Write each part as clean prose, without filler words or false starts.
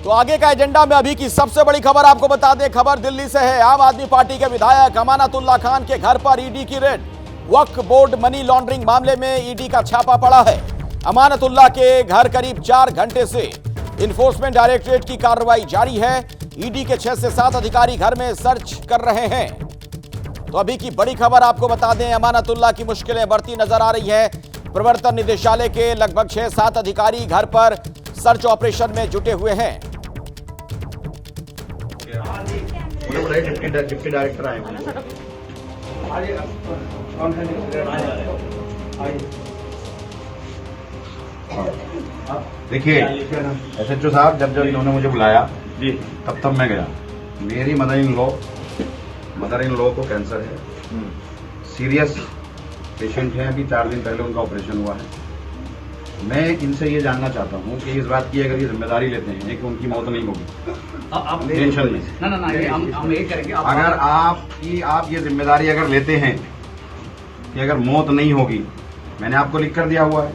तो आगे का एजेंडा में अभी की सबसे बड़ी खबर आपको बता दें, खबर दिल्ली से है। आम आदमी पार्टी के विधायक अमानतुल्लाह खान के घर पर ईडी की रेड। वक्फ बोर्ड मनी लॉन्ड्रिंग मामले में ईडी का छापा पड़ा है। अमानतुल्लाह के घर करीब 4 घंटे से इन्फोर्समेंट डायरेक्टरेट की कार्रवाई जारी है। ईडी के 6 से 7 अधिकारी घर में सर्च कर रहे हैं। तो अभी की बड़ी खबर आपको बता दें, अमानतुल्लाह की मुश्किलें बढ़ती नजर आ रही है। प्रवर्तन निदेशालय के लगभग 6-7 अधिकारी घर पर सर्च ऑपरेशन में जुटे हुए हैं। डिप्टी डायरेक्टर आए देखिए SHO साहब, जब इन्होंने मुझे बुलाया जी तब मैं गया। मेरी मदर इन लॉ को कैंसर है, सीरियस पेशेंट है। अभी 4 दिन पहले उनका ऑपरेशन हुआ है। मैं इनसे ये जानना चाहता हूँ कि इस बात की अगर ये जिम्मेदारी लेते हैं कि उनकी मौत नहीं होगी टेंशन में, हम एक करेंगे। अगर आप ये जिम्मेदारी अगर लेते हैं कि अगर मौत नहीं होगी, मैंने आपको लिख कर दिया हुआ है,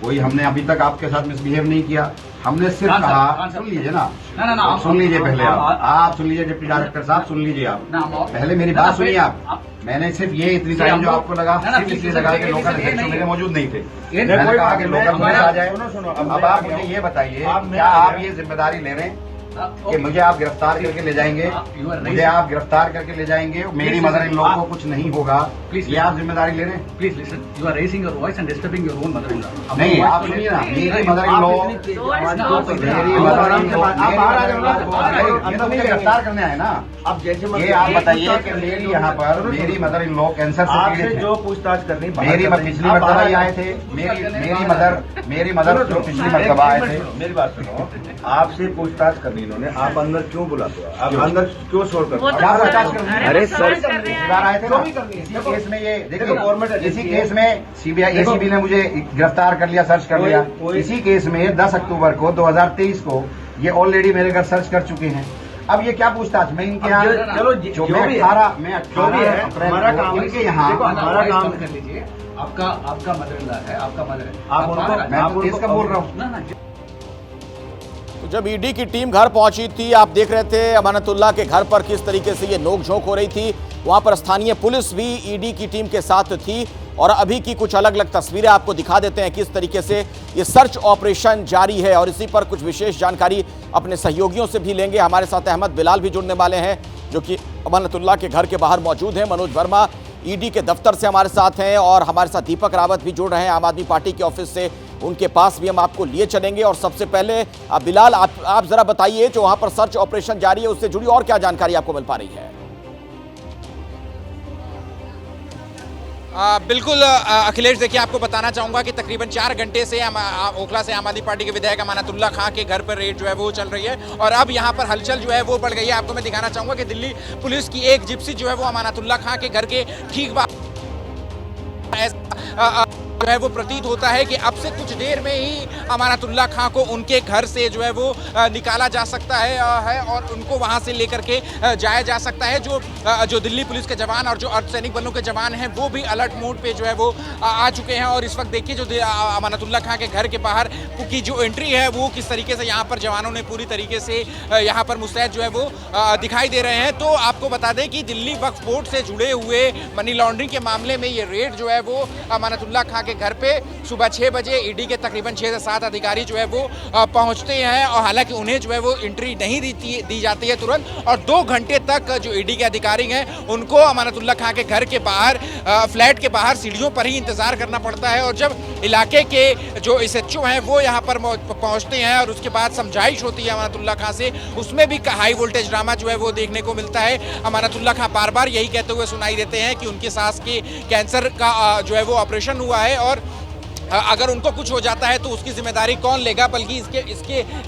कोई हमने अभी तक आपके साथ मिसबिहेव नहीं किया। हमने सिर्फ कहा, सुन लीजिए ना, आप सुन लीजिए पहले, आप सुन लीजिए डिप्टी डायरेक्टर साहब, सुन लीजिए आप पहले मेरी बात सुनिए आप। मैंने सिर्फ ये इतनी टाइम जो आपको लगा सिर्फ इसलिए लगा कि लोकल अध्यक्ष मेरे मौजूद नहीं थे। मैंने कहा कि लोकल पुलिस आ जाए। अब आप मुझे ये बताइए, क्या आप ये जिम्मेदारी ले रहे हैं कि मुझे आप गिरफ्तार करके ले जाएंगे? मुझे आप गिरफ्तार करके ले जाएंगे, मेरी मदर इन लॉ को कुछ नहीं होगा, ये आप जिम्मेदारी ले रहे हैं? Please listen, you are raising your voice and disturbing your own mother in law. नहीं, आप सुनिए ना, मेरी मदर इन लॉ, ये तो मुझे गिरफ्तार करने आए ना। अब जैसे ये आप बताइए कि मेरी यहाँ पर मेरी मदर इन लॉ कैंसर से पीड़ित है, जो पूछताछ करनी मेरी पिछली मरतबा ये आए थे, मेरी मदर जो पिछली मरतबा आए थे। मेरी बात सुनो, आपसे पूछताछ करनी इन्होंने, आप अंदर क्यों बुलाते हो? आप अंदर क्यों छोड़ करते? अरे सर, पिछली बार आए थे ना, इसी केस में ये देखिए गवर्नमेंट, इसी केस में सीबीआई ACB ने मुझे गिरफ्तार कर लिया, सर्च कर लिया। इसी केस में 10 अक्टूबर को 2023 को ये ऑलरेडी मेरे घर सर्च कर चुके हैं। अब ये क्या पूछताछ? मैं इनके यहाँ चलो जो भी है हमारा काम इनके यहाँ हमारा काम कर लीजिए। आपका मदर इन लॉ है, आपका मदर है, आप उनको, मैं इसका बोल रहा हूँ। तो जब ईडी की टीम घर पहुंची थी, आप देख रहे थे अमानतुल्लाह के घर पर किस तरीके से ये नोकझोंक हो रही थी। वहां पर स्थानीय पुलिस भी ईडी की टीम के साथ थी। और अभी की कुछ अलग अलग तस्वीरें आपको दिखा देते हैं किस तरीके से ये सर्च ऑपरेशन जारी है। और इसी पर कुछ विशेष जानकारी अपने सहयोगियों से भी लेंगे। हमारे साथ अहमद बिलाल भी जुड़ने वाले हैं, जो कि अमानतुल्लाह के घर के बाहर मौजूद हैं। मनोज वर्मा ईडी के दफ्तर से हमारे साथ हैं और हमारे साथ दीपक रावत भी जुड़ रहे हैं आम आदमी पार्टी के ऑफिस से। उनके पास भी हम आपको लिए चलेंगे। और सबसे पहले बिलाल, आप जरा बताइए, जो वहां पर सर्च ऑपरेशन जारी है उससे जुड़ी और क्या जानकारी आपको मिल पा रही है? बिल्कुल अखिलेश, देखिए आपको बताना चाहूँगा कि तकरीबन 4 घंटे से ओखला से आम आदमी पार्टी के विधायक अमानतुल्लाह खान के घर पर रेड जो है वो चल रही है। और अब यहाँ पर हलचल जो है वो बढ़ गई है। आपको मैं दिखाना चाहूँगा कि दिल्ली पुलिस की एक जिप्सी जो है वो अमानतुल्लाह खान के घर के ठीक जो है वो प्रतीत होता है कि अब से कुछ देर में ही अमानतुल्लाह खान को उनके घर से जो है वो निकाला जा सकता है और उनको वहां से लेकर के जाया जा सकता है। जो दिल्ली पुलिस के जवान और जो अर्धसैनिक बलों के जवान हैं वो भी अलर्ट मोड पे जो है वो आ चुके हैं। और इस वक्त देखिए जो अमानतुल्लाह खान के घर के बाहर की जो एंट्री है वो किस तरीके से यहाँ पर जवानों ने पूरी तरीके से यहाँ पर मुस्तैद जो है वो दिखाई दे रहे हैं। तो आपको बता दें कि दिल्ली वक्फ बोर्ड से जुड़े हुए मनी लॉन्ड्रिंग के मामले में ये रेड जो है वो अमानतुल्लाह खान के घर पे सुबह 6 बजे ईडी के तकरीबन 6 से 7 अधिकारी जो है वो पहुंचते हैं। और हालांकि उन्हें जो है वो एंट्री नहीं दी जाती है तुरंत। और 2 घंटे तक जो ईडी के अधिकारी हैं उनको अमानतुल्लाह खान के घर के बाहर, फ्लैट के बाहर सीढ़ियों पर ही इंतजार करना पड़ता है। और जब इलाके के जो SHO हैं वो यहाँ पर पहुँचते हैं और उसके बाद समझाइश होती है अमानतुल्लाह खान से, उसमें भी हाई वोल्टेज ड्रामा जो है वो देखने को मिलता है। अमानतुल्लाह खान बार बार यही कहते हुए सुनाई देते हैं कि उनकी सास के कैंसर का जो है वो ऑपरेशन हुआ है और अगर उनको कुछ हो जाता है तो उसकी जिम्मेदारी कौन लेगा। बल्कि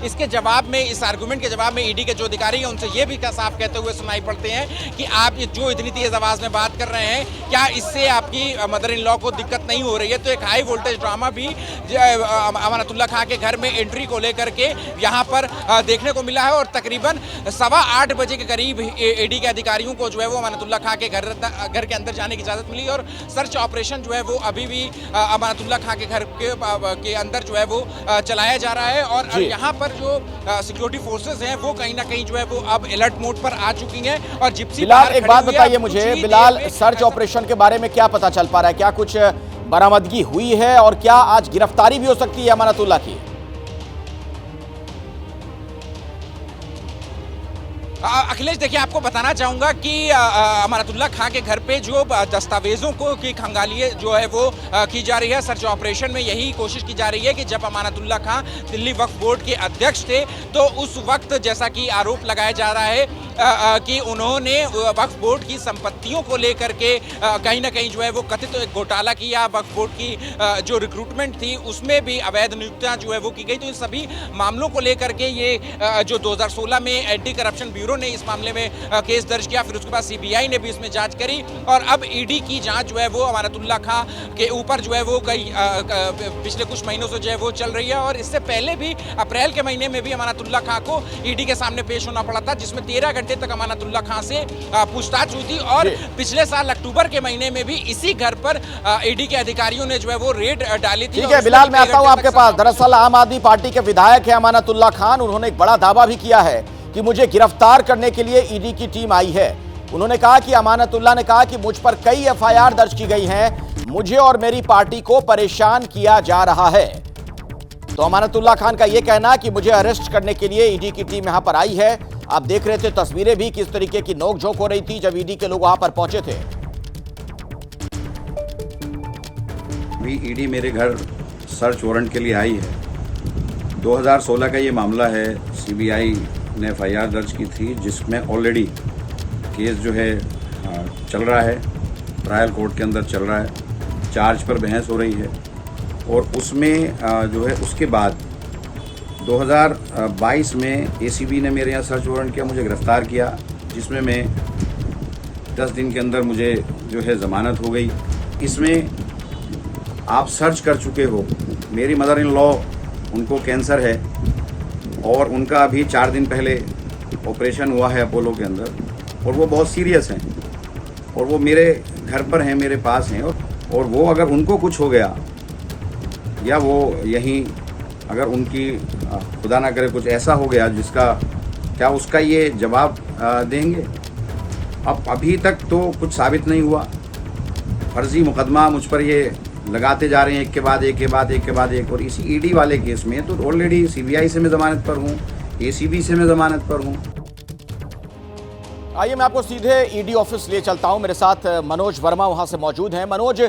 इसके जवाब में, इस आर्गुमेंट के जवाब में ईडी के जो अधिकारी हैं उनसे ये भी साफ कहते हुए सुनाई पड़ते हैं कि आप ये जो इतनी तेज आवाज में बात कर रहे हैं, क्या इससे आपकी मदर इन लॉ को दिक्कत नहीं हो रही है? तो एक हाई वोल्टेज ड्रामा भी अमानतुल्लाह खान के घर में एंट्री को लेकर के यहाँ पर देखने को मिला है। और तकरीबन 8:15 बजे के करीब ईडी के अधिकारियों को जो है वो अमानतुल्लाह खान के घर के अंदर जाने की इजाजत मिली और सर्च ऑपरेशन जो है वो अभी भी अमानतुल्लाह खान के के घर के अंदर जो है वो चलाया जा रहा है। और यहाँ पर जो सिक्योरिटी फोर्सेस हैं वो कहीं ना कहीं जो है वो अब अलर्ट मोड पर आ चुकी हैं। और जिप्सी बिलाल, एक बात बताइए मुझे, बिलाल, सर्च ऑपरेशन के बारे में क्या पता चल पा रहा है? क्या कुछ बरामदगी हुई है और क्या आज गिरफ्तारी भी हो सकती है अमानतुल्लाह की? अखिलेश, देखिए, आपको बताना चाहूंगा कि अमानतुल्लाह खां के घर पे जो दस्तावेजों को की खंगाली जो है वो की जा रही है। सर्च ऑपरेशन में यही कोशिश की जा रही है कि जब अमानतुल्लाह खां दिल्ली वक्फ बोर्ड के अध्यक्ष थे तो उस वक्त जैसा कि आरोप लगाया जा रहा है कि उन्होंने वक्फ बोर्ड की संपत्तियों को लेकर के कहीं ना कहीं जो है वो कथित घोटाला किया। वक्फ बोर्ड की जो रिक्रूटमेंट थी उसमें भी अवैध नियुक्तियां जो है वो की गई। तो इन सभी मामलों को लेकर के ये जो 2016 में एंटी करप्शन ब्यूरो ने इस मामले में केस दर्ज किया, फिर उसके बाद सीबीआई ने भी इसमें जांच करी और अब ईडी की जांच जो है वो अमानतुल्लाह खां के ऊपर जो है वो कई पिछले कुछ महीनों से जो है वो चल रही है। और इससे पहले भी अप्रैल के महीने में भी अमानतुल्लाह खां को ईडी के सामने पेश होना पड़ा था, जिसमें 13 घंटे तक अमानतुल्लाह खां से पूछताछ हुई थी। और पिछले साल अक्टूबर के महीने में भी इसी घर पर ईडी के अधिकारियों ने जो है वो रेड डाली थी। ठीक है बिलाल, मैं आता हूं आपके पास। दरअसल आम आदमी पार्टी के विधायक है अमानतुल्लाह खान, उन्होंने एक बड़ा दावा भी किया है कि मुझे गिरफ्तार करने के लिए ईडी की टीम आई है। उन्होंने कहा कि अमानतुल्लाह ने कहा कि मुझ पर कई एफआईआर दर्ज की गई हैं, मुझे और मेरी पार्टी को परेशान किया जा रहा है। तो अमानतुल्लाह खान का यह कहना कि मुझे अरेस्ट करने के लिए ईडी की टीम यहां पर आई है। आप देख रहे थे तस्वीरें भी किस तरीके की नोकझोंक हो रही थी जब ईडी के लोग वहां पर पहुंचे थे। अभी ईडी मेरे घर सर्च वारंट के लिए आई है। 2016 का ये मामला है। सीबीआई ने एफआईआर दर्ज की थी जिसमें ऑलरेडी केस जो है चल रहा है, ट्रायल कोर्ट के अंदर चल रहा है, चार्ज पर बहस हो रही है। और उसमें जो है उसके बाद 2022 में एसीबी ने मेरे यहाँ सर्च वारंट किया, मुझे गिरफ्तार किया, जिसमें मैं 10 दिन के अंदर मुझे जो है ज़मानत हो गई। इसमें आप सर्च कर चुके हो, मेरी मदर इन लॉ उनको कैंसर है और उनका अभी 4 दिन पहले ऑपरेशन हुआ है अपोलो के अंदर और वो बहुत सीरियस हैं और वो मेरे घर पर हैं, मेरे पास हैं। और वो अगर उनको कुछ हो गया या वो यहीं अगर उनकी खुदा ना करे कुछ ऐसा हो गया जिसका क्या उसका ये जवाब देंगे? अब अभी तक तो कुछ साबित नहीं हुआ। फर्जी मुकदमा मुझ पर ये लगाते जा रहे हैं एक के बाद एक के बाद एक के बाद एक। और इसी ईडी वाले केस में तो ऑलरेडी सीबीआई से मैं जमानत पर हूँ, एसीबी से मैं जमानत पर हूँ। आइए मैं आपको सीधे ईडी ऑफिस ले चलता हूं। मेरे साथ मनोज वर्मा वहां से मौजूद हैं। मनोज,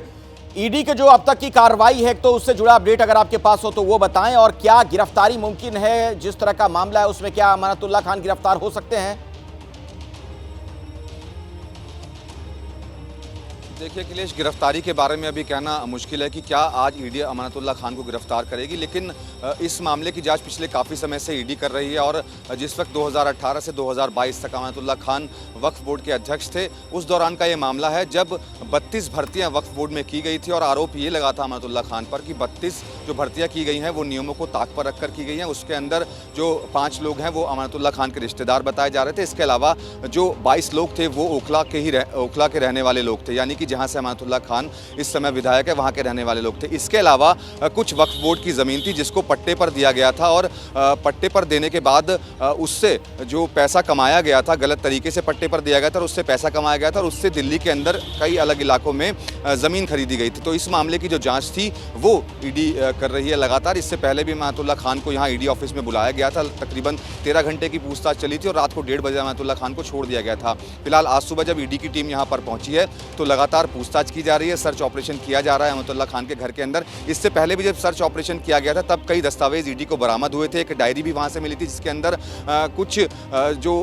ईडी के जो अब तक की कार्रवाई है तो उससे जुड़ा अपडेट अगर आपके पास हो तो वो बताएं, और क्या गिरफ्तारी मुमकिन है? जिस तरह का मामला है उसमें क्या अमानतुल्लाह खान गिरफ्तार हो सकते हैं? देखिए अखिलेश, गिरफ्तारी के बारे में अभी कहना मुश्किल है कि क्या आज ईडी अमानतुल्लाह खान को गिरफ्तार करेगी, लेकिन इस मामले की जांच पिछले काफ़ी समय से ईडी कर रही है। और जिस वक्त 2018 से 2022 तक अमानतुल्लाह खान वक्फ बोर्ड के अध्यक्ष थे, उस दौरान का ये मामला है जब 32 भर्तियां वक्फ बोर्ड में की गई थी। और आरोप ये लगा था अमानतुल्लाह खान पर कि 32 जो भर्तियां की गई हैं वो नियमों को ताक पर रखकर की गई हैं। उसके अंदर जो 5 लोग हैं वो अमानतुल्लाह खान के रिश्तेदार बताए जा रहे थे। इसके अलावा जो 22 लोग थे वो ओखला के रहने वाले लोग थे, यानी कि जहां से अमानतुल्लाह खान इस समय विधायक है वहां के रहने वाले लोग थे। इसके अलावा कुछ वक्फ बोर्ड की ज़मीन थी जिसको पट्टे पर दिया गया था और पट्टे पर देने के बाद उससे जो पैसा कमाया गया था, गलत तरीके से पट्टे पर दिया गया था और उससे पैसा कमाया गया था और उससे दिल्ली के अंदर कई अलग इलाकों में ज़मीन खरीदी गई थी। तो इस मामले की जो जाँच थी वो ईडी कर रही है लगातार। इससे पहले भी अमानतुल्लाह खान को यहाँ ईडी ऑफिस में बुलाया गया था। तकरीबन 13 घंटे की पूछताछ चली थी और रात को 1:30 बजे अमानतुल्लाह खान को छोड़ दिया गया था। फिलहाल आज सुबह जब ईडी की टीम यहाँ पर पहुंची है तो लगातार पूछताछ की जा रही है, सर्च ऑपरेशन किया जा रहा है अमानतुल्लाह खान के घर के अंदर। इससे पहले भी जब सर्च ऑपरेशन किया गया था तब कई दस्तावेज ईडी को बरामद हुए थे। एक डायरी भी वहां से मिली थी जिसके अंदर कुछ जो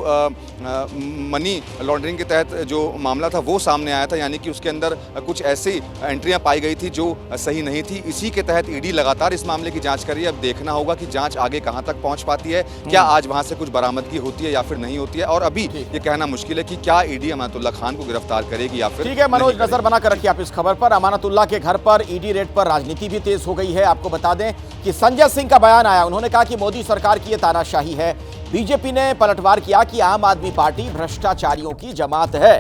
मनी लॉन्ड्रिंग के तहत जो मामला था वो सामने आया था, यानी कि उसके अंदर कुछ ऐसी एंट्रियां पाई गई थी जो सही नहीं थी। इसी के तहत ईडी लगातार इस मामले की जांच कर रही है। अब देखना होगा कि जांच आगे कहां तक पहुंच पाती है, क्या आज वहां से कुछ बरामदगी होती है या फिर नहीं होती है। और अभी ये कहना मुश्किल है कि क्या ईडी अमानतुल्लाह खान को गिरफ्तार करेगी या फिर। ठीक है मनोज, नजर बनाकर रखिए आप इस खबर पर। अमानतुल्लाह के घर पर ईडी रेड पर राजनीति भी तेज हो गई है। आपको बता दें कि संजय सिंह का बयान आया, उन्होंने कहा कि मोदी सरकार की ये तानाशाही है। बीजेपी ने पलटवार किया कि आम आदमी पार्टी भ्रष्टाचारियों की जमात है।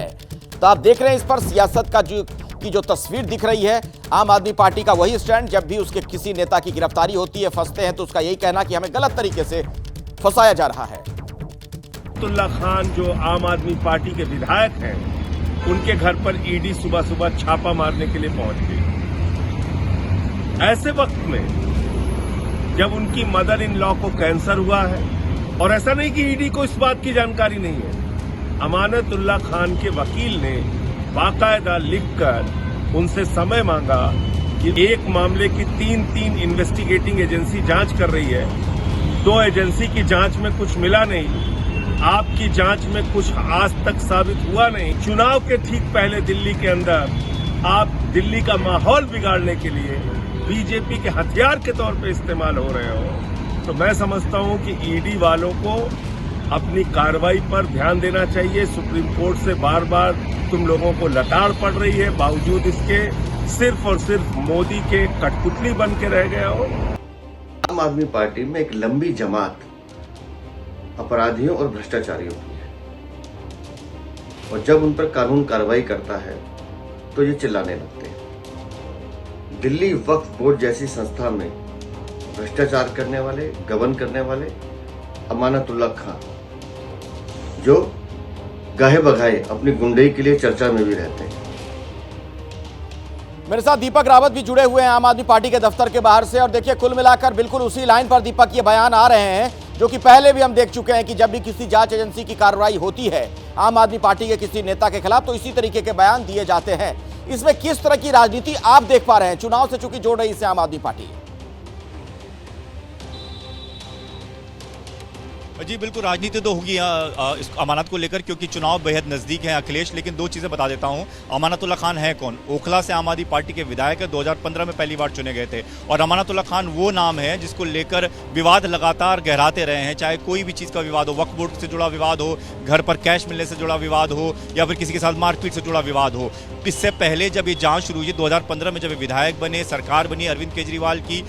तो आप देख रहे हैं इस पर सियासत का जो की जो तस्वीर दिख रही है, आम आदमी पार्टी का वही स्टैंड। जब भी उसके किसी नेता की गिरफ्तारी होती है, फंसते हैं, तो उसका यही कहना कि हमें गलत तरीके से फंसाया जा रहा है। अमानतुल्लाह खान जो आम आदमी पार्टी के विधायक हैं, उनके घर पर ईडी सुबह सुबह छापा मारने के लिए पहुंच गई। ऐसे वक्त में जब उनकी मदर इन लॉ को कैंसर हुआ है, और ऐसा नहीं कि ईडी को इस बात की जानकारी नहीं है, अमानतुल्लाह खान के वकील ने बाकायदा लिखकर उनसे समय मांगा कि एक मामले की तीन इन्वेस्टिगेटिंग एजेंसी जांच कर रही है, 2 एजेंसी की जांच में कुछ मिला नहीं, आपकी जांच में कुछ आज तक साबित हुआ नहीं। चुनाव के ठीक पहले दिल्ली के अंदर आप दिल्ली का माहौल बिगाड़ने के लिए बीजेपी के हथियार के तौर पे इस्तेमाल हो रहे हो, तो मैं समझता हूं कि ईडी वालों को अपनी कार्रवाई पर ध्यान देना चाहिए। सुप्रीम कोर्ट से बार बार तुम लोगों को लताड़ पड़ रही है, बावजूद इसके सिर्फ और सिर्फ मोदी के कठपुतली बन के रह गए हो। आम आदमी पार्टी में एक लंबी जमात अपराधियों और भ्रष्टाचारियों की है, और जब उन पर कानून कार्रवाई करता है तो ये चिल्लाने लगते हैं। दिल्ली वक्फ बोर्ड जैसी संस्था में भ्रष्टाचार करने वाले, गबन करने वाले अमानतुल्लाह खान, जो गाहे बगाए अपनी गुंडई के लिए चर्चा में भी रहते हैं। मेरे साथ दीपक रावत भी जुड़े हुए हैं आम आदमी पार्टी के दफ्तर के बाहर से। और देखिए, कुल मिलाकर बिल्कुल उसी लाइन पर दीपक ये बयान आ रहे हैं जो कि पहले भी हम देख चुके हैं कि जब भी किसी जांच एजेंसी की कार्रवाई होती है आम आदमी पार्टी के किसी नेता के खिलाफ, तो इसी तरीके के बयान दिए जाते हैं। इसमें किस तरह की राजनीति आप देख पा रहे हैं? चुनाव से चूंकि जोड़ रही इसे आम आदमी पार्टी। जी बिल्कुल, राजनीति तो होगी इस अमानत को लेकर, क्योंकि चुनाव बेहद नज़दीक है अखिलेश। लेकिन 2 चीज़ें बता देता हूं। अमानतुल्लाह खान है कौन? ओखला से आम आदमी पार्टी के विधायक है, 2015 में पहली बार चुने गए थे। और अमानतुल्लाह खान वो नाम है जिसको लेकर विवाद लगातार गहराते रहे हैं, चाहे कोई भी चीज़ का विवाद हो, वक्फ बोर्ड से जुड़ा विवाद हो, घर पर कैश मिलने से जुड़ा विवाद हो, या फिर किसी के साथ मारपीट से जुड़ा विवाद हो। इससे पहले जब ये जांच शुरू हुई 2015 में, जब ये विधायक बने, सरकार बनी अरविंद केजरीवाल की,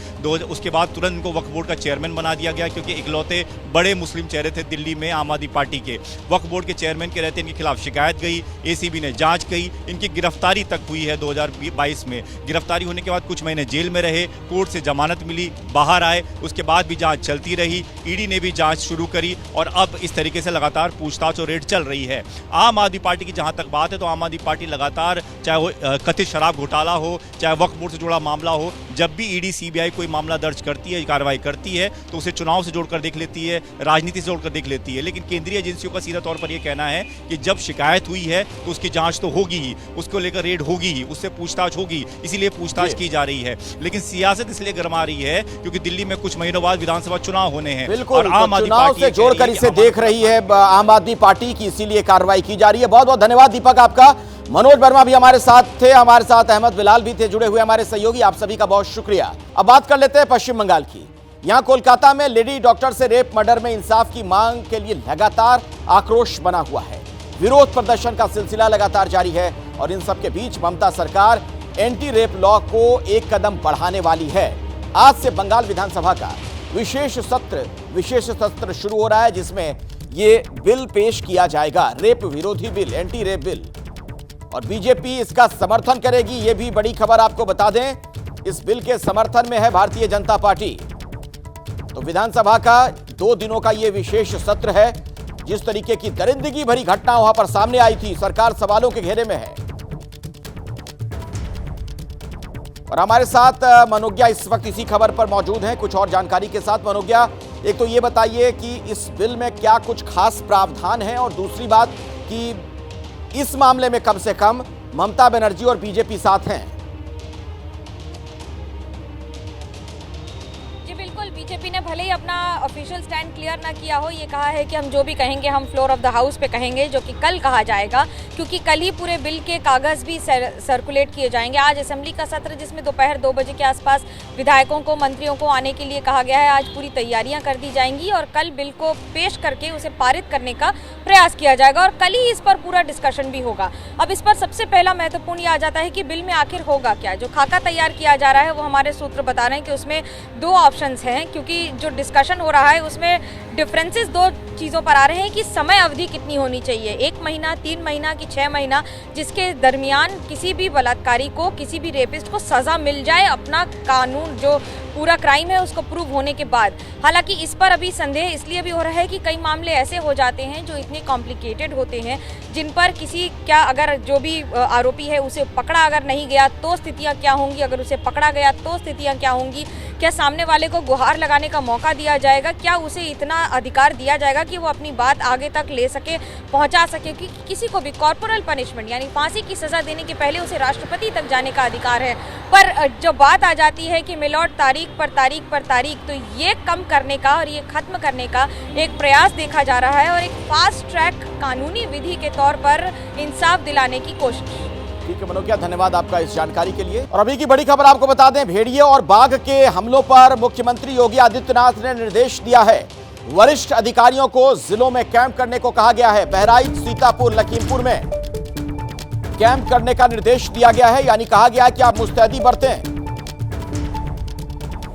उसके बाद तुरंत इनको वक्फ बोर्ड का चेयरमैन बना दिया गया, क्योंकि इकलौते बड़े मुस्लिम चेहरे थे दिल्ली में आम आदमी पार्टी के। वक्फ बोर्ड के चेयरमैन के रहते इनके खिलाफ शिकायत गई, एसीबी ने जांच की, इनकी गिरफ्तारी तक हुई है 2022 में। गिरफ्तारी होने के बाद कुछ महीने जेल में रहे, कोर्ट से जमानत मिली, बाहर आए, उसके बाद भी जांच चलती रही, ईडी ने भी जांच शुरू करी, और अब इस तरीके से लगातार पूछताछ और रेड चल रही है। आम आदमी पार्टी की जहां तक बात है, तो आम आदमी पार्टी लगातार, चाहे वो कथित शराब घोटाला हो, चाहे वक्फ बोर्ड से जुड़ा मामला हो, जब भी ईडी सीबीआई कोई मामला दर्ज करती है, कार्रवाई करती है, तो उसे चुनाव से जोड़कर देख लेती है, राजनीति से जोड़कर देख लेती है। लेकिन केंद्रीय एजेंसियों का सीधा तौर पर यह कहना है कि जब शिकायत हुई है तो उसकी जांच तो होगी ही, उसको लेकर रेड होगी ही, उससे पूछताछ होगी, इसीलिए पूछताछ की जा रही है। लेकिन सियासत इसलिए गरमा रही है क्योंकि दिल्ली में कुछ महीनों बाद विधानसभा चुनाव होने हैं, बिल्कुल, आम आदमी पार्टी से जोड़कर इसे देख रही है आम आदमी पार्टी की, इसीलिए कार्रवाई की जा रही है। बहुत बहुत धन्यवाद दीपक आपका। मनोज वर्मा भी हमारे साथ थे, हमारे साथ अहमद बिलाल भी थे जुड़े हुए हमारे सहयोगी, आप सभी का बहुत शुक्रिया। अब बात कर लेते हैं पश्चिम बंगाल की। यहां कोलकाता में लेडी डॉक्टर से रेप मर्डर में इंसाफ की मांग के लिए लगातार आक्रोश बना हुआ है। विरोध प्रदर्शन का सिलसिला लगातार जारी है, और इन सब के बीच ममता सरकार एंटी रेप लॉ को एक कदम बढ़ाने वाली है। आज से बंगाल विधानसभा का विशेष सत्र शुरू हो रहा है, जिसमें यह बिल पेश किया जाएगा, रेप विरोधी बिल, एंटी रेप बिल, और बीजेपी इसका समर्थन करेगी। यह भी बड़ी खबर आपको बता दें, इस बिल के समर्थन में है भारतीय जनता पार्टी। तो विधानसभा का 2 दिनों का यह विशेष सत्र है। जिस तरीके की दरिंदगी भरी घटना वहां पर सामने आई थी, सरकार सवालों के घेरे में है। और हमारे साथ मनोज्ञा इस वक्त इसी खबर पर मौजूद हैं कुछ और जानकारी के साथ। मनोज्ञा, एक तो ये बताइए कि इस बिल में क्या कुछ खास प्रावधान है, और दूसरी बात कि इस मामले में कम से कम ममता बनर्जी और बीजेपी साथ हैं। बीजेपी ने भले ही अपना ऑफिशियल स्टैंड क्लियर ना किया हो, ये कहा है कि हम जो भी कहेंगे हम फ्लोर ऑफ द हाउस पे कहेंगे, जो कि कल कहा जाएगा, क्योंकि कल ही पूरे बिल के कागज भी सर्कुलेट किए जाएंगे। आज असेंबली का सत्र, जिसमें दोपहर 2 बजे के आसपास विधायकों को, मंत्रियों को आने के लिए कहा गया है, आज पूरी तैयारियां कर दी जाएंगी और कल बिल को पेश करके उसे पारित करने का प्रयास किया जाएगा, और कल ही इस पर पूरा डिस्कशन भी होगा। अब इस पर सबसे पहला महत्वपूर्ण ये आ जाता है कि बिल में आखिर होगा क्या। जो खाका तैयार किया जा रहा है वो हमारे सूत्र बता रहे हैं कि उसमें 2 ऑप्शंस हैं क्योंकि जो डिस्कशन हो रहा है उसमें डिफरेंसेस दो चीज़ों पर आ रहे हैं कि समय अवधि कितनी होनी चाहिए, 1 महीना, 3 महीना कि 6 महीना, जिसके दरमियान किसी भी बलात्कारी को, किसी भी रेपिस्ट को सज़ा मिल जाए अपना कानून जो पूरा क्राइम है उसको प्रूव होने के बाद। हालांकि इस पर अभी संदेह इसलिए भी हो रहा है कि कई मामले ऐसे हो जाते हैं जो इतने कॉम्प्लिकेटेड होते हैं जिन पर किसी क्या अगर जो भी आरोपी है उसे पकड़ा अगर नहीं गया तो स्थितियां क्या होंगी, अगर उसे पकड़ा गया तो स्थितियां क्या होंगी, क्या सामने वाले को गुहार लगाने का मौका दिया जाएगा, क्या उसे इतना अधिकार दिया जाएगा कि वो अपनी बात आगे तक ले सके, पहुंचा सके, कि किसी को भी कॉर्पोरल पनिशमेंट यानी फांसी की सज़ा देने के पहले उसे राष्ट्रपति तक जाने का अधिकार है। पर जो बात आ जाती है कि मिलॉर्ड तारीख पर तारीख, तो ये कम करने का और ये खत्म करने का एक प्रयास देखा जा रहा है और एक फास्ट ट्रैक कानूनी विधि के तौर पर इंसाफ दिलाने की कोशिश। ठीक है मनोकिया, धन्यवाद आपका इस जानकारी के लिए। और अभी की बड़ी खबर आपको बता दें, भेड़िए और बाघ के हमलों पर मुख्यमंत्री योगी आदित्यनाथ ने निर्देश दिया है। वरिष्ठ अधिकारियों को जिलों में कैंप करने को कहा गया है। बहराइच, सीतापुर, लखीमपुर में कैंप करने का निर्देश दिया गया है, यानी कहा गया है कि आप मुस्तैदी बरतें।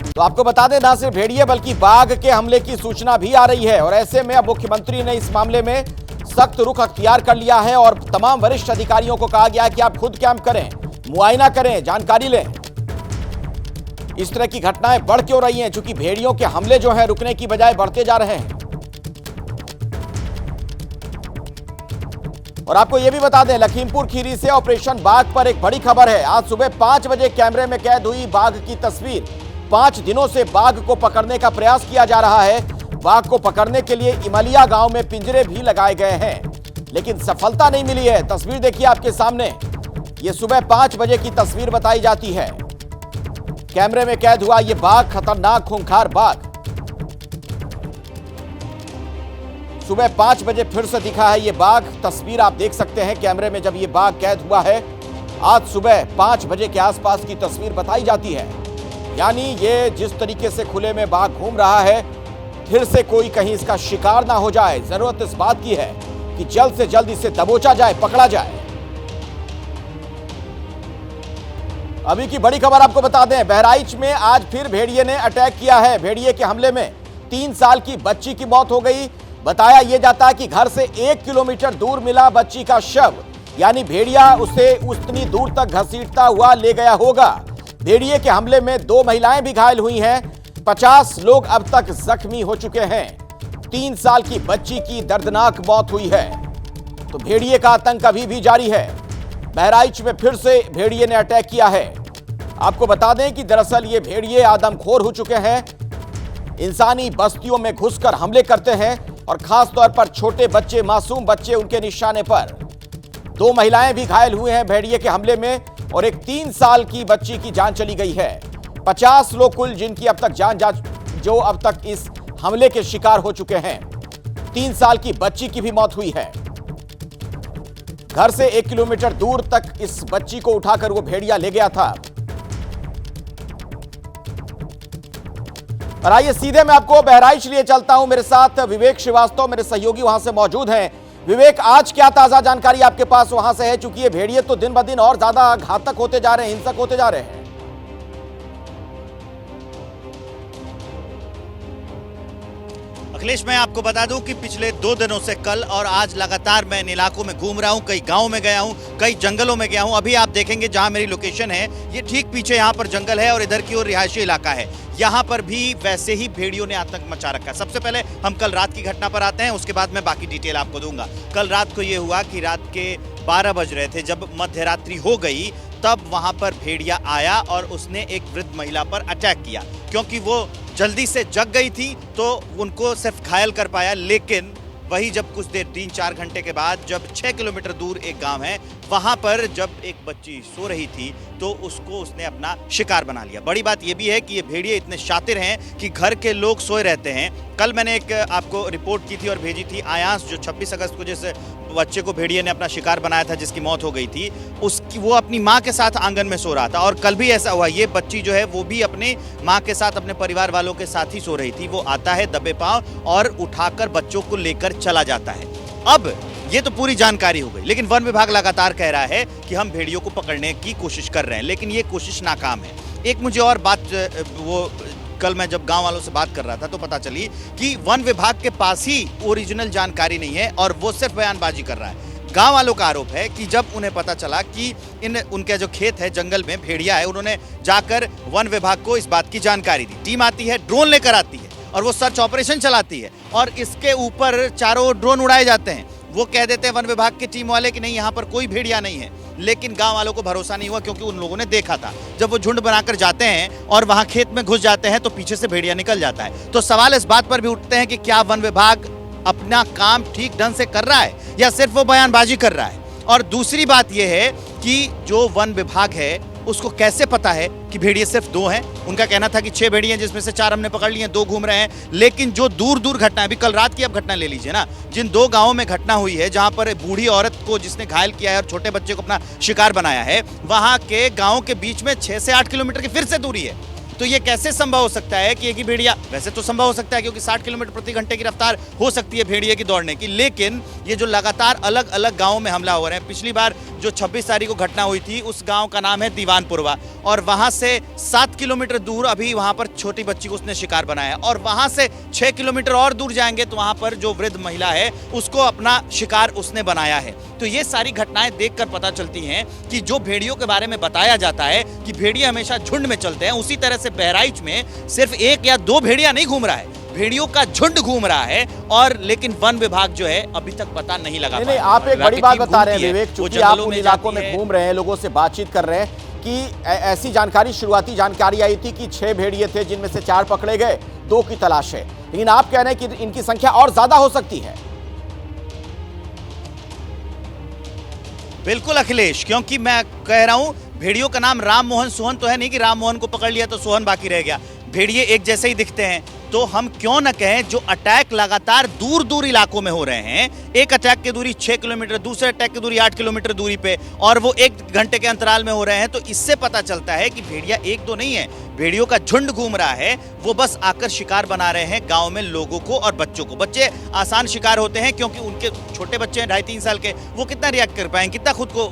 तो आपको बता दें, ना सिर्फ भेड़िए बल्कि बाघ के हमले की सूचना भी आ रही है और ऐसे में अब मुख्यमंत्री ने इस मामले में सख्त रुख अख्तियार कर लिया है और तमाम वरिष्ठ अधिकारियों को कहा गया है कि आप खुद कैंप करें, मुआयना करें, जानकारी लें। इस तरह की घटनाएं बढ़ क्यों रही हैं? चूंकि भेड़ियों के हमले जो हैं रुकने की बजाय बढ़ते जा रहे हैं। और आपको यह भी बता दें, लखीमपुर खीरी से ऑपरेशन बाघ पर एक बड़ी खबर है। आज सुबह 5 बजे कैमरे में कैद हुई बाघ की तस्वीर। 5 दिनों से बाघ को पकड़ने का प्रयास किया जा रहा है। बाघ को पकड़ने के लिए इमलिया गांव में पिंजरे भी लगाए गए हैं, लेकिन सफलता नहीं मिली है। तस्वीर देखिए आपके सामने, यह सुबह 5 बजे की तस्वीर बताई जाती है। कैमरे में कैद हुआ यह बाघ, खतरनाक खूंखार बाघ, सुबह 5 बजे फिर से दिखा है यह बाघ। तस्वीर आप देख सकते हैं कैमरे में जब यह बाघ कैद हुआ है। आज सुबह 5 बजे के आसपास की तस्वीर बताई जाती है। यानी ये जिस तरीके से खुले में बाघ घूम रहा है, फिर से कोई कहीं इसका शिकार ना हो जाए। जरूरत इस बात की है कि जल्द से जल्द इसे दबोचा जाए, पकड़ा जाए। अभी की बड़ी खबर आपको बता दें, बहराइच में आज फिर भेड़िए ने अटैक किया है। भेड़िए के हमले में 3 साल की बच्ची की मौत हो गई। बताया यह जाता है कि घर से 1 किलोमीटर दूर मिला बच्ची का शव, यानी भेड़िया उसे उतनी दूर तक घसीटता हुआ ले गया होगा। भेड़िए के हमले में 2 महिलाएं भी घायल हुई हैं। 50 लोग अब तक जख्मी हो चुके हैं। 3 साल की बच्ची की दर्दनाक मौत हुई है। तो भेड़िए का आतंक अभी भी जारी है। बहराइच में फिर से भेड़िए ने अटैक किया है। आपको बता दें कि दरअसल ये भेड़िए आदमखोर हो चुके हैं। इंसानी बस्तियों में घुसकर हमले करते हैं और खास तौर पर छोटे बच्चे, मासूम बच्चे उनके निशाने पर। 2 महिलाएं भी घायल हुए हैं भेड़िए के हमले में और एक 3 साल की बच्ची की जान चली गई है। 50 लोग कुल जिनकी अब तक जान जो अब तक इस हमले के शिकार हो चुके हैं। 3 साल की बच्ची की भी मौत हुई है। घर से 1 किलोमीटर दूर तक इस बच्ची को उठाकर वो भेड़िया ले गया था। और आइए सीधे मैं आपको बहराइच लिए चलता हूं। मेरे साथ विवेक श्रीवास्तव मेरे सहयोगी वहां से मौजूद हैं। विवेक, आज क्या ताजा जानकारी आपके पास वहां से है? चूंकि ये भेड़िए तो दिन ब दिन और ज्यादा घातक होते जा रहे हैं, हिंसक होते जा रहे हैं। अखिलेश, मैं आपको बता दूं कि पिछले 2 दिनों से कल और आज लगातार मैं इन इलाकों में घूम रहा हूं। कई गांव में गया हूं, कई जंगलों में गया हूं। अभी आप देखेंगे जहां मेरी लोकेशन है, ये ठीक पीछे यहां पर जंगल है और इधर की ओर रिहायशी इलाका है। यहां पर भी वैसे ही भेड़ियों ने आतंक मचा रखा है। सबसे पहले हम कल रात की घटना पर आते हैं, उसके बाद मैं बाकी डिटेल आपको दूंगा। कल रात को यह हुआ कि रात के 12 बज रहे थे, जब मध्य रात्रि हो गई तब वहां पर भेड़िया आया और उसने एक वृद्ध महिला पर अटैक किया। क्योंकि वो जल्दी से जग गई थी तो उनको सिर्फ घायल कर पाया, लेकिन वही जब कुछ देर 3-4 घंटे के बाद जब 6 किलोमीटर दूर एक गांव है, वहां पर जब एक बच्ची सो रही थी तो उसको उसने अपना शिकार बना लिया। बड़ी बात यह भी है कि ये भेड़िए इतने शातिर हैं कि घर के लोग सोए रहते हैं। कल मैंने एक आपको रिपोर्ट की थी और भेजी थी, आयांश जो 26 अगस्त को जिस बच्चे को भेड़िए ने अपना शिकार बनाया था, जिसकी मौत हो गई थी, उसकी वो अपनी माँ के साथ आंगन में सो रहा था। और कल भी ऐसा हुआ, ये बच्ची जो है वो भी अपने माँ के साथ, अपने परिवार वालों के साथ ही सो रही थी। वो आता है दबे पांव और उठाकर बच्चों को लेकर चला जाता है। अब ये तो पूरी जानकारी हो गई, लेकिन वन विभाग लगातार कह रहा है कि हम भेड़ियों को पकड़ने की कोशिश कर रहे हैं, लेकिन ये कोशिश नाकाम है। एक मुझे और बात वो कल मैं जब गांव वालों से बात कर रहा था तो पता चली कि वन विभाग के पास ही ओरिजिनल जानकारी नहीं है और वो सिर्फ बयानबाजी कर रहा है। गांव वालों का आरोप है कि जब उन्हें पता चला कि उनके जो खेत है जंगल में भेड़िया है, उन्होंने जाकर वन विभाग को इस बात की जानकारी दी। टीम आती है, ड्रोन लेकर आती है और वो सर्च ऑपरेशन चलाती है और इसके ऊपर चारों ओर ड्रोन उड़ाए जाते हैं। वो कह देते हैं वन विभाग के टीम वाले कि नहीं, यहाँ पर कोई भेड़िया नहीं है, लेकिन गांव वालों को भरोसा नहीं हुआ क्योंकि उन लोगों ने देखा था। जब वो झुंड बनाकर जाते हैं और वहां खेत में घुस जाते हैं तो पीछे से भेड़िया निकल जाता है। तो सवाल इस बात पर भी उठते हैं कि क्या वन विभाग अपना काम ठीक ढंग से कर रहा है या सिर्फ वो बयानबाजी कर रहा है। और दूसरी बात यह है कि जो वन विभाग है उसको कैसे पता है कि भेड़िए सिर्फ 2 हैं। उनका कहना था कि 6 भेड़िए हैं जिसमें से 4 हमने पकड़ लिए हैं, 2 घूम रहे हैं। लेकिन जो दूर दूर घटना है, अभी कल रात की आप घटना ले लीजिए ना, जिन 2 गांवों में घटना हुई है जहां पर बूढ़ी औरत को जिसने घायल किया है और छोटे बच्चे को अपना शिकार बनाया है, वहां के गाँव के बीच में 6 से 8 किलोमीटर की फिर से दूरी है। तो ये कैसे संभव हो सकता है कि एक ही भेड़िया, वैसे तो संभव हो सकता है क्योंकि 60 किलोमीटर प्रति घंटे की रफ्तार हो सकती है भेड़िए की दौड़ने की, लेकिन ये जो लगातार अलग अलग गांवों में हमला हो रहे हैं। पिछली बार जो 26 तारीख को घटना हुई थी उस गांव का नाम है दीवानपुरवा और वहां से 7 किलोमीटर दूर अभी वहां पर छोटी बच्ची को उसने शिकार बनाया और वहां से 6 किलोमीटर और दूर जाएंगे तो वहां पर जो वृद्ध महिला है उसको अपना शिकार उसने बनाया है। तो ये सारी घटनाएं देखकर पता चलती हैं कि जो भेड़ियों के बारे में बताया जाता है कि भेड़िए हमेशा झुंड में चलते हैं, उसी तरह से बहराइच में सिर्फ 1 या 2 भेड़िया नहीं घूम रहा है, भेड़ियों का झुंड घूम रहा है। और लेकिन वन विभाग जो है अभी तक पता नहीं लगा। नहीं, आप एक बड़ी बात बता रहे हैं विवेक, चूंकि आप उन इलाकों में घूम रहे हैं, लोगों से बातचीत कर रहे हैं कि ऐसी जानकारी, शुरुआती जानकारी आई थी कि 6 भेड़िए थे जिनमें से 4 पकड़े गए, 2 की तलाश है, लेकिन आप कह रहे हैं कि इनकी संख्या और ज्यादा हो सकती है। बिल्कुल अखिलेश, क्योंकि मैं कह रहा हूं भेड़ियों का नाम राम मोहन सोहन तो है नहीं कि राम मोहन को पकड़ लिया तो सोहन बाकी रह गया। भेड़िए एक जैसे ही दिखते हैं, तो हम क्यों न कहें जो अटैक लगातार दूर दूर इलाकों में हो रहे हैं, एक अटैक की दूरी 6 किलोमीटर, दूसरे अटैक की दूरी 8 किलोमीटर दूरी पे, और वो 1 घंटे के अंतराल में हो रहे हैं, तो इससे पता चलता है कि भेड़िया 1-2 नहीं है, भेड़ियों का झुंड घूम रहा है। वो बस आकर शिकार बना रहे हैं गांव में लोगों को और बच्चों को। बच्चे आसान शिकार होते हैं क्योंकि उनके छोटे बच्चे हैं 2.5-3 साल के, वो कितना रिएक्ट कर पाएंगे, कितना खुद को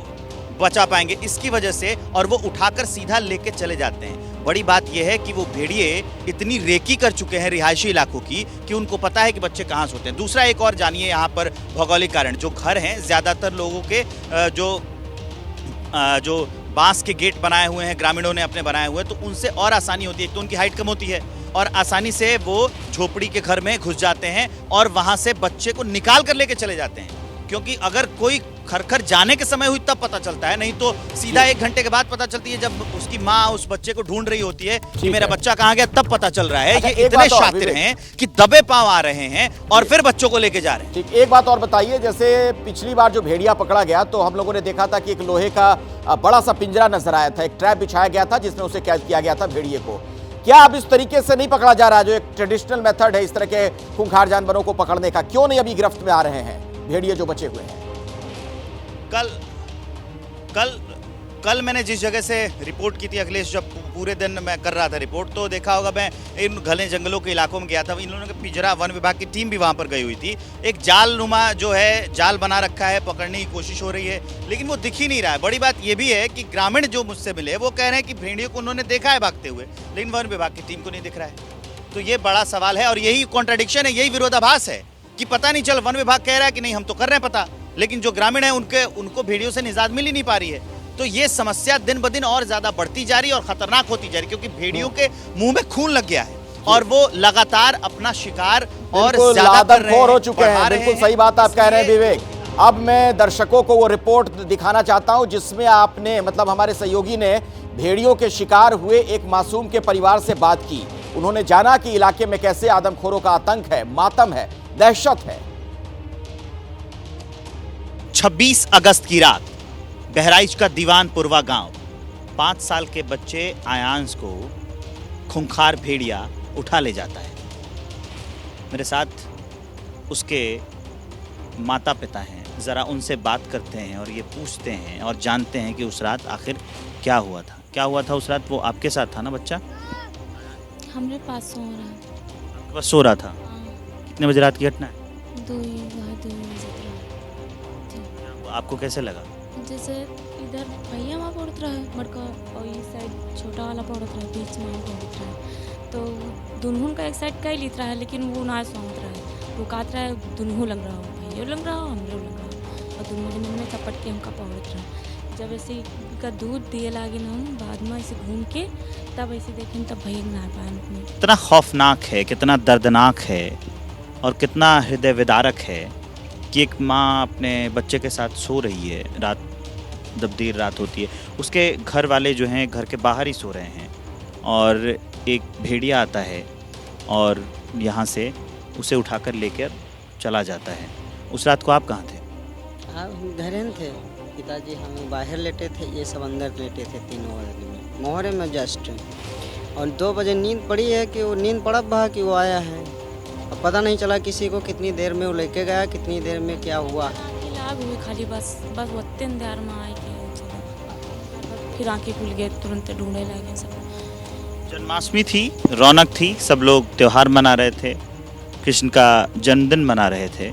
बचा पाएंगे, इसकी वजह से, और वो उठाकर सीधा लेके चले जाते हैं। बड़ी बात यह है कि वो भेड़िए इतनी रेकी कर चुके हैं रिहायशी इलाकों की कि उनको पता है कि बच्चे कहाँ सोते हैं। दूसरा एक और जानिए यहाँ पर भौगोलिक कारण, जो घर हैं ज़्यादातर लोगों के जो बांस के गेट बनाए हुए हैं, ग्रामीणों ने अपने बनाए हुए हैं, तो उनसे और आसानी होती है। एक तो उनकी हाइट कम होती है और आसानी से वो झोपड़ी के घर में घुस जाते हैं और वहाँ से बच्चे को निकाल कर लेके चले जाते हैं। क्योंकि अगर कोई खरखर जाने के समय हुई तब पता चलता है, नहीं तो सीधा 1 घंटे के बाद पता चलती है, जब उसकी माँ उस बच्चे को ढूंढ रही होती है कि मेरा बच्चा कहाँ गया, तब पता चल रहा है। अच्छा, ये इतने शातिर हैं कि दबे पांव आ रहे हैं और फिर बच्चों को लेके जा रहे हैं। ठीक, एक बात और बताइए, जैसे पिछली बार जो भेड़िया पकड़ा गया तो हम लोगों ने देखा था कि एक लोहे का बड़ा सा पिंजरा नजर आया था, एक ट्रैप बिछाया गया था जिसमें उसे कैद किया गया था भेड़िए को। क्या अब इस तरीके से नहीं पकड़ा जा रहा, जो एक ट्रेडिशनल मेथड है इस तरह के खूंखार जानवरों को पकड़ने का, क्यों नहीं अभी गिरफ्त में आ रहे हैं भेड़िए जो बचे हुए हैं? कल मैंने जिस जगह से रिपोर्ट की थी अखिलेश, जब पूरे दिन मैं कर रहा था रिपोर्ट, तो देखा होगा मैं इन घने जंगलों के इलाकों में गया था। इन लोगों के पिंजरा, वन विभाग की टीम भी वहां पर गई हुई थी। एक जाल नुमा जो है, जाल बना रखा है, पकड़ने की कोशिश हो रही है, लेकिन वो दिख ही नहीं रहा है। बड़ी बात यह भी है कि ग्रामीण जो मुझसे मिले वो कह रहे हैं कि भेड़ियों को उन्होंने देखा है भागते हुए, लेकिन वन विभाग की टीम को नहीं दिख रहा है। तो ये बड़ा सवाल है और यही कॉन्ट्राडिक्शन है, यही विरोधाभास है कि पता नहीं चल, वन विभाग कह रहा है कि नहीं हम तो कर रहे हैं पता, लेकिन जो ग्रामीण है उनको भेड़ियों से निजात मिल ही नहीं पा रही है। तो ये समस्या दिन ब दिन और ज्यादा बढ़ती जा रही है और खतरनाक होती जा रही है, क्योंकि भेड़ियों के मुंह में खून लग गया है और वो लगातार अपना शिकार और ज्यादा कर रहे हैं, हो चुके हैं। बिल्कुल सही बात आप कह रहे हैं विवेक। अब मैं दर्शकों को वो रिपोर्ट दिखाना चाहता हूं जिसमें आपने, मतलब हमारे सहयोगी ने भेड़ियों के शिकार हुए एक मासूम के परिवार से बात की। उन्होंने जाना कि इलाके में कैसे आदमखोरों का आतंक है, मातम है, दहशत है। 26 अगस्त की रात बहराइच का दीवानपुरवा गांव, 5 साल के बच्चे आयांश को खूंखार भेड़िया उठा ले जाता है। मेरे साथ उसके माता पिता हैं, ज़रा उनसे बात करते हैं और ये पूछते हैं और जानते हैं कि उस रात आखिर क्या हुआ था। क्या हुआ था उस रात? वो आपके साथ था ना बच्चा? हमारे पास सो रहा है। बस सो रहा था। कितने बजे रात की घटना है? 2 बजे। आपको कैसे लगा? जैसे इधर भैया वहाँ पड़ता है बड़का और इस साइड छोटा वाला पड़ता है, बीच में पड़ता है, तो दुनहुन का एक साइड कई लित रहा है, लेकिन वो ना सौंत रहा है, वो काट रहा है, दुनहु लग रहा हो, भैया लग रहा हो, हम लोग लग रहा हो, और दुनहु जमीन में चपट के हमका पहुँच रहा। जब ऐसे का दूध दिए लागे ना, बाद में ऐसे घूम के तब ऐसे देखें, तब भैया ना पाए। कितना खौफनाक है, कितना दर्दनाक है और कितना हृदय विदारक है कि एक माँ अपने बच्चे के साथ सो रही है, रात जब देर रात होती है, उसके घर वाले जो हैं घर के बाहर ही सो रहे हैं, और एक भेड़िया आता है और यहाँ से उसे उठाकर लेकर चला जाता है। उस रात को आप कहाँ थे? हम घर में थे, पिताजी हम बाहर लेटे थे, ये सब अंदर लेटे थे, तीनों आदमी मोहरे में जस्ट। और 2 बजे नींद पड़ी है कि वो नींद पड़ा बहा कि वो आया है, अब पता नहीं चला किसी को कितनी देर में वो लेके गया, कितनी देर में क्या हुआ। आग हुई खाली, बस उतने देर में आई के फिर आंखें खुल गए, तुरंत ढूंढने लगे सब। जन्माष्टमी थी, रौनक थी, सब लोग त्यौहार मना रहे थे, कृष्ण का जन्मदिन मना रहे थे,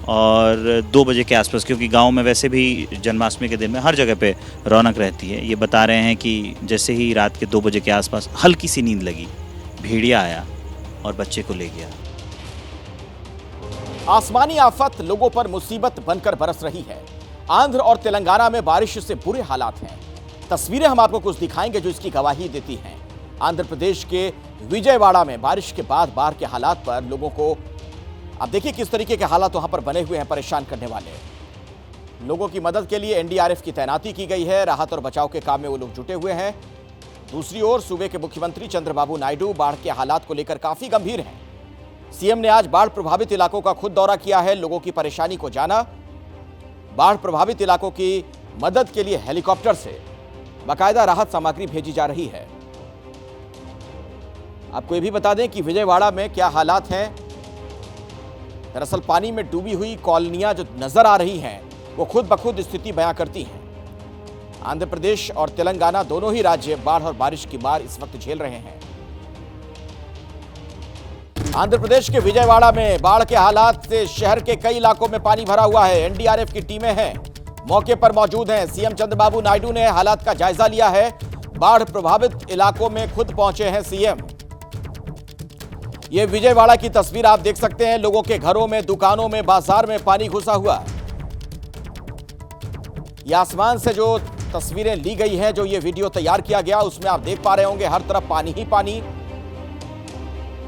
और 2 बजे के आसपास, क्योंकि गांव में वैसे भी जन्माष्टमी के दिन में हर जगह पे रौनक रहती है, ये बता रहे हैं कि जैसे ही रात के 2 बजे के आसपास हल्की सी नींद लगी, भेड़िया आया और बच्चे को ले गया। आसमानी आफत लोगों पर मुसीबत बनकर बरस रही है। आंध्र और तेलंगाना में बारिश से बुरे हालात हैं। तस्वीरें हम आपको कुछ दिखाएंगे जो इसकी गवाही देती हैं। आंध्र प्रदेश के विजयवाड़ा में बारिश के बाद बाढ़ के हालात पर लोगों को, आप देखिए किस तरीके के हालात वहां पर बने हुए हैं, परेशान करने वाले। लोगों की मदद के लिए एनडीआरएफ की तैनाती की गई है, राहत और बचाव के काम में वो लोग जुटे हुए हैं। दूसरी ओर सूबे के मुख्यमंत्री चंद्रबाबू नायडू बाढ़ के हालात को लेकर काफी गंभीर हैं। सीएम ने आज बाढ़ प्रभावित इलाकों का खुद दौरा किया है, लोगों की परेशानी को जाना। बाढ़ प्रभावित इलाकों की मदद के लिए हेलीकॉप्टर से बाकायदा राहत सामग्री भेजी जा रही है। आपको यह भी बता दें कि विजयवाड़ा में क्या हालात हैं। दरअसल पानी में डूबी हुई कॉलोनियां जो नजर आ रही हैं, वो खुद ब खुद स्थिति बयां करती हैं। आंध्र प्रदेश और तेलंगाना दोनों ही राज्य बाढ़ और बारिश की मार इस वक्त झेल रहे हैं। आंध्र प्रदेश के विजयवाड़ा में बाढ़ के हालात से शहर के कई इलाकों में पानी भरा हुआ है। एनडीआरएफ की टीमें हैं, मौके पर मौजूद हैं। सीएम चंद्रबाबू नायडू ने हालात का जायजा लिया है। बाढ़ प्रभावित इलाकों में खुद पहुंचे हैं सीएम। ये विजयवाड़ा की तस्वीर आप देख सकते हैं। लोगों के घरों में, दुकानों में, बाजार में पानी घुसा हुआ। ये आसमान से जो तस्वीरें ली गई हैं, जो ये वीडियो तैयार किया गया, उसमें आप देख पा रहे होंगे हर तरफ पानी ही पानी।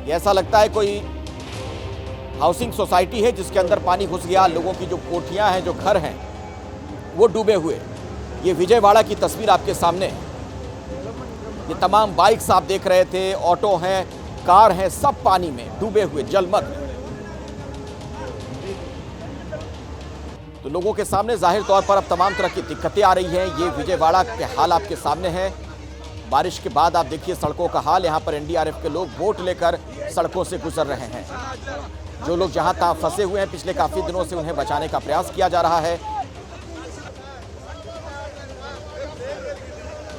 ये ऐसा लगता है कोई हाउसिंग सोसाइटी है जिसके अंदर पानी घुस गया। लोगों की जो कोठियां हैं, जो घर हैं, वो डूबे हुए। ये विजयवाड़ा की तस्वीर आपके सामने है। ये तमाम बाइक्स आप देख रहे थे, ऑटो हैं, कार हैं, सब पानी में डूबे हुए, जलमग्न। तो लोगों के सामने जाहिर तौर पर अब तमाम तरह की दिक्कतें आ रही हैं। ये विजयवाड़ा के हाल आपके सामने हैं। बारिश के बाद आप देखिए सड़कों का हाल। यहाँ पर एनडीआरएफ के लोग बोट लेकर सड़कों से गुजर रहे हैं। जो लोग जहां तहां फंसे हुए हैं, पिछले काफी दिनों से उन्हें बचाने का प्रयास किया जा रहा है।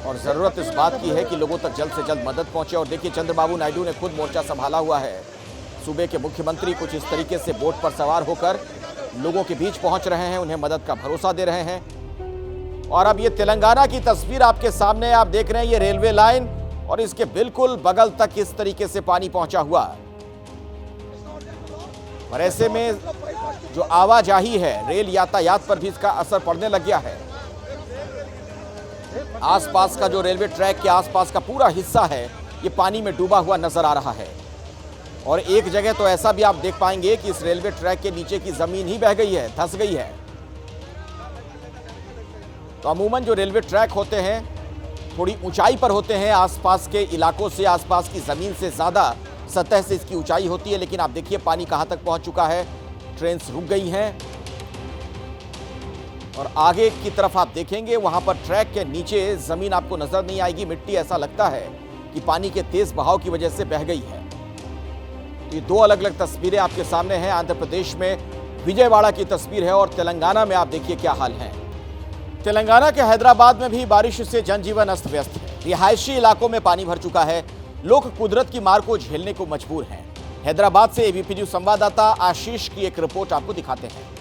और जरूरत इस बात की है कि लोगों तक जल्द से जल्द मदद पहुंचे। और देखिए चंद्रबाबू नायडू ने खुद मोर्चा संभाला हुआ है। सूबे के मुख्यमंत्री कुछ इस तरीके से बोट पर सवार होकर लोगों के बीच पहुंच रहे हैं, उन्हें मदद का भरोसा दे रहे हैं। और अब ये तेलंगाना की तस्वीर आपके सामने आप देख रहे हैं। ये रेलवे लाइन और इसके बिल्कुल बगल तक इस तरीके से पानी पहुंचा हुआ। और ऐसे में जो आवाजाही है, रेल यातायात पर भी इसका असर पड़ने लग गया है। आसपास का जो रेलवे ट्रैक के आसपास का पूरा हिस्सा है, ये पानी में डूबा हुआ नजर आ रहा है। और एक जगह तो ऐसा भी आप देख पाएंगे कि इस रेलवे ट्रैक के नीचे की जमीन ही बह गई है, धंस गई है। तो अमूमन जो रेलवे ट्रैक होते हैं थोड़ी ऊंचाई पर होते हैं, आसपास के इलाकों से, आसपास की जमीन से ज्यादा सतह से इसकी ऊंचाई होती है। लेकिन आप देखिए पानी कहां तक पहुंच चुका है। ट्रेन रुक गई हैं और आगे की तरफ आप देखेंगे वहां पर ट्रैक के नीचे जमीन आपको नजर नहीं आएगी, मिट्टी। ऐसा लगता है कि पानी के तेज बहाव की वजह से बह गई है। तो ये दो अलग अलग तस्वीरें आपके सामने हैं। आंध्र प्रदेश में विजयवाड़ा की तस्वीर है और तेलंगाना में आप देखिए क्या हाल है। तेलंगाना के हैदराबाद में भी बारिश से जनजीवन अस्त व्यस्त है। रिहायशी इलाकों में पानी भर चुका है। लोग कुदरत की मार को झेलने को मजबूर हैं। हैदराबाद से एबीपी न्यूज संवाददाता आशीष की एक रिपोर्ट आपको दिखाते हैं।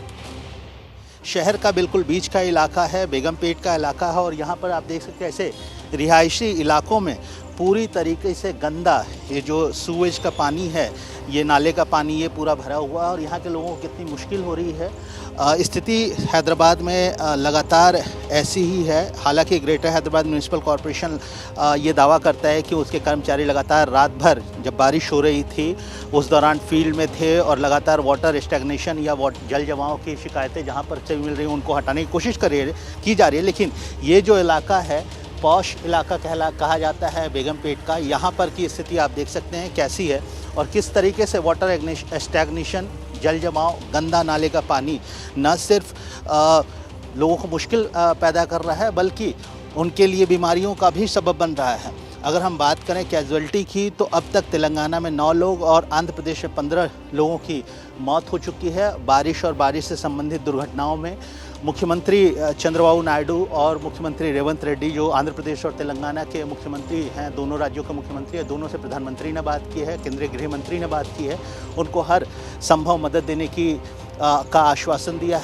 शहर का बिल्कुल बीच का इलाका है, बेगमपेट का इलाका है और यहाँ पर आप देख सकते हैं ऐसे रिहायशी इलाकों में पूरी तरीके से गंदा, ये जो सूएज का पानी है, ये नाले का पानी ये पूरा भरा हुआ है और यहाँ के लोगों को कितनी मुश्किल हो रही है। स्थिति हैदराबाद में लगातार ऐसी ही है। हालांकि ग्रेटर हैदराबाद म्यूनिसिपल कॉरपोरेशन ये दावा करता है कि उसके कर्मचारी लगातार रात भर जब बारिश हो रही थी उस दौरान फील्ड में थे और लगातार वाटर स्टैग्नेशन या जल जमाव की शिकायतें जहाँ पर से मिल रही हैं उनको हटाने की कोशिश की जा रही है। लेकिन ये जो इलाका है, पॉश इलाका कहा जाता है बेगमपेट का, यहाँ पर की स्थिति आप देख सकते हैं कैसी है और किस तरीके से वाटर स्टैग्नेशन, जल जमाव, गंदा नाले का पानी न सिर्फ लोगों को मुश्किल पैदा कर रहा है बल्कि उनके लिए बीमारियों का भी सबब बन रहा है। अगर हम बात करें कैजुअलिटी की तो अब तक तेलंगाना में 9 लोग और आंध्र प्रदेश में 15 लोगों की मौत हो चुकी है बारिश और बारिश से संबंधित दुर्घटनाओं में। मुख्यमंत्री चंद्रबाबू नायडू और मुख्यमंत्री रेवंत रेड्डी जो आंध्र प्रदेश और तेलंगाना के मुख्यमंत्री हैं, दोनों राज्यों के मुख्यमंत्री हैं, दोनों से प्रधानमंत्री ने बात की है, केंद्रीय गृह मंत्री ने बात की है, उनको हर संभव मदद देने का आश्वासन दिया है।